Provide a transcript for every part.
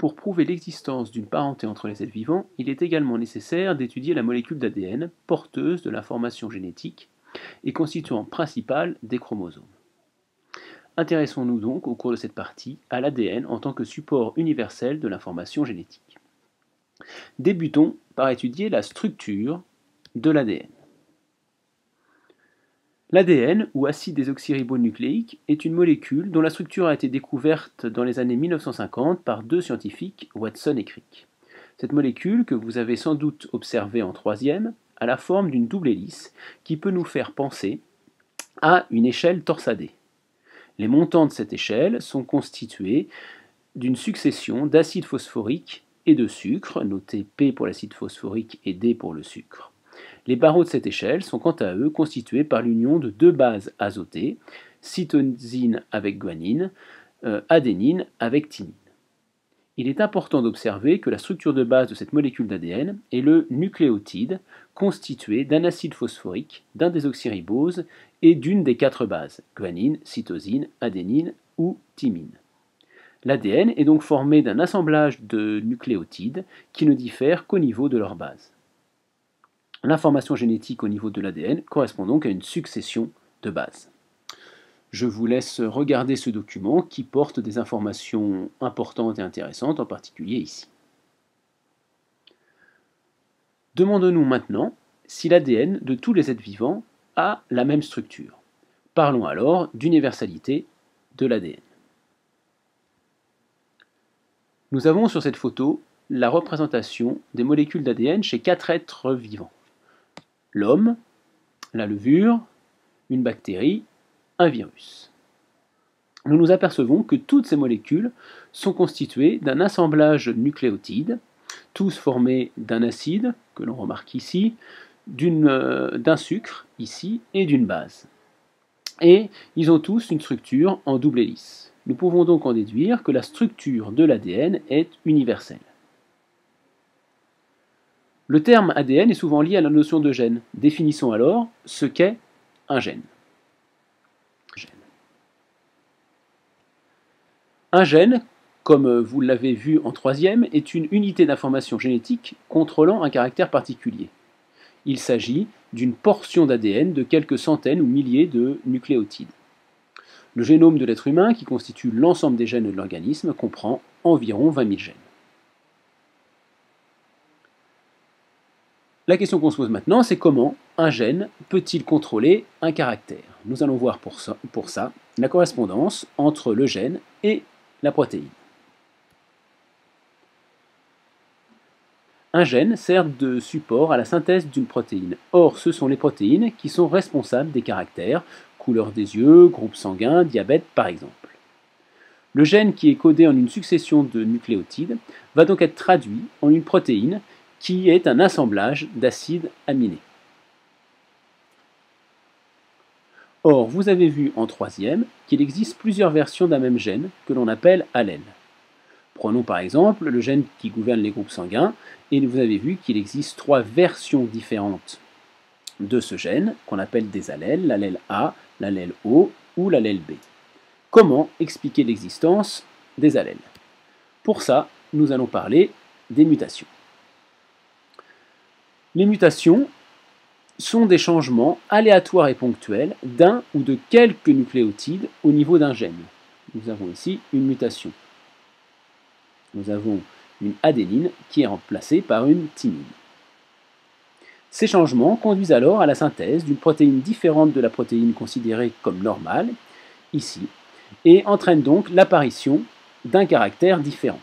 Pour prouver l'existence d'une parenté entre les êtres vivants, il est également nécessaire d'étudier la molécule d'ADN, porteuse de l'information génétique et constituant principal des chromosomes. Intéressons-nous donc, au cours de cette partie, à l'ADN en tant que support universel de l'information génétique. Débutons par étudier la structure de l'ADN. L'ADN, ou acide désoxyribonucléique, est une molécule dont la structure a été découverte dans les années 1950 par deux scientifiques, Watson et Crick. Cette molécule, que vous avez sans doute observée en troisième, a la forme d'une double hélice qui peut nous faire penser à une échelle torsadée. Les montants de cette échelle sont constitués d'une succession d'acides phosphoriques et de sucre, noté P pour l'acide phosphorique et D pour le sucre. Les barreaux de cette échelle sont quant à eux constitués par l'union de deux bases azotées, cytosine avec guanine, adénine avec thymine. Il est important d'observer que la structure de base de cette molécule d'ADN est le nucléotide, constitué d'un acide phosphorique, d'un désoxyribose et d'une des quatre bases, guanine, cytosine, adénine ou thymine. L'ADN est donc formé d'un assemblage de nucléotides qui ne diffèrent qu'au niveau de leur base. L'information génétique au niveau de l'ADN correspond donc à une succession de bases. Je vous laisse regarder ce document qui porte des informations importantes et intéressantes, en particulier ici. Demandons-nous maintenant si l'ADN de tous les êtres vivants a la même structure. Parlons alors d'universalité de l'ADN. Nous avons sur cette photo la représentation des molécules d'ADN chez quatre êtres vivants. L'homme, la levure, une bactérie, un virus. Nous nous apercevons que toutes ces molécules sont constituées d'un assemblage de nucléotides, tous formés d'un acide, que l'on remarque ici, d'un sucre, ici, et d'une base. Et ils ont tous une structure en double hélice. Nous pouvons donc en déduire que la structure de l'ADN est universelle. Le terme ADN est souvent lié à la notion de gène. Définissons alors ce qu'est un gène. Un gène, comme vous l'avez vu en troisième, est une unité d'information génétique contrôlant un caractère particulier. Il s'agit d'une portion d'ADN de quelques centaines ou milliers de nucléotides. Le génome de l'être humain, qui constitue l'ensemble des gènes de l'organisme, comprend environ 20 000 gènes. La question qu'on se pose maintenant, c'est comment un gène peut-il contrôler un caractère? Nous allons voir pour ça la correspondance entre le gène et la protéine. Un gène sert de support à la synthèse d'une protéine. Or, ce sont les protéines qui sont responsables des caractères, couleur des yeux, groupe sanguin, diabète par exemple. Le gène qui est codé en une succession de nucléotides va donc être traduit en une protéine qui est un assemblage d'acides aminés. Or, vous avez vu en troisième qu'il existe plusieurs versions d'un même gène que l'on appelle allèle. Prenons par exemple le gène qui gouverne les groupes sanguins, et vous avez vu qu'il existe trois versions différentes de ce gène, qu'on appelle des allèles, l'allèle A, l'allèle O ou l'allèle B. Comment expliquer l'existence des allèles? Pour ça, nous allons parler des mutations. Les mutations sont des changements aléatoires et ponctuels d'un ou de quelques nucléotides au niveau d'un gène. Nous avons ici une mutation. Nous avons une adénine qui est remplacée par une thymine. Ces changements conduisent alors à la synthèse d'une protéine différente de la protéine considérée comme normale, ici, et entraînent donc l'apparition d'un caractère différent.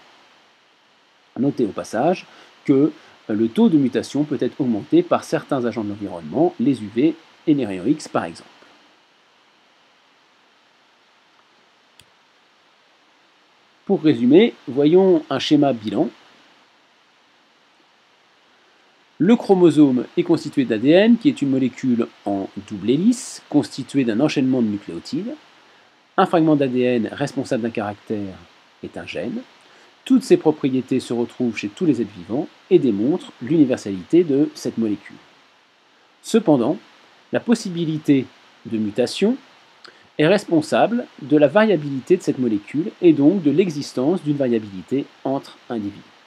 Notez au passage que le taux de mutation peut être augmenté par certains agents de l'environnement, les UV et les rayons X par exemple. Pour résumer, voyons un schéma bilan. Le chromosome est constitué d'ADN, qui est une molécule en double hélice, constituée d'un enchaînement de nucléotides. Un fragment d'ADN responsable d'un caractère est un gène. Toutes ces propriétés se retrouvent chez tous les êtres vivants et démontrent l'universalité de cette molécule. Cependant, la possibilité de mutation est responsable de la variabilité de cette molécule et donc de l'existence d'une variabilité entre individus.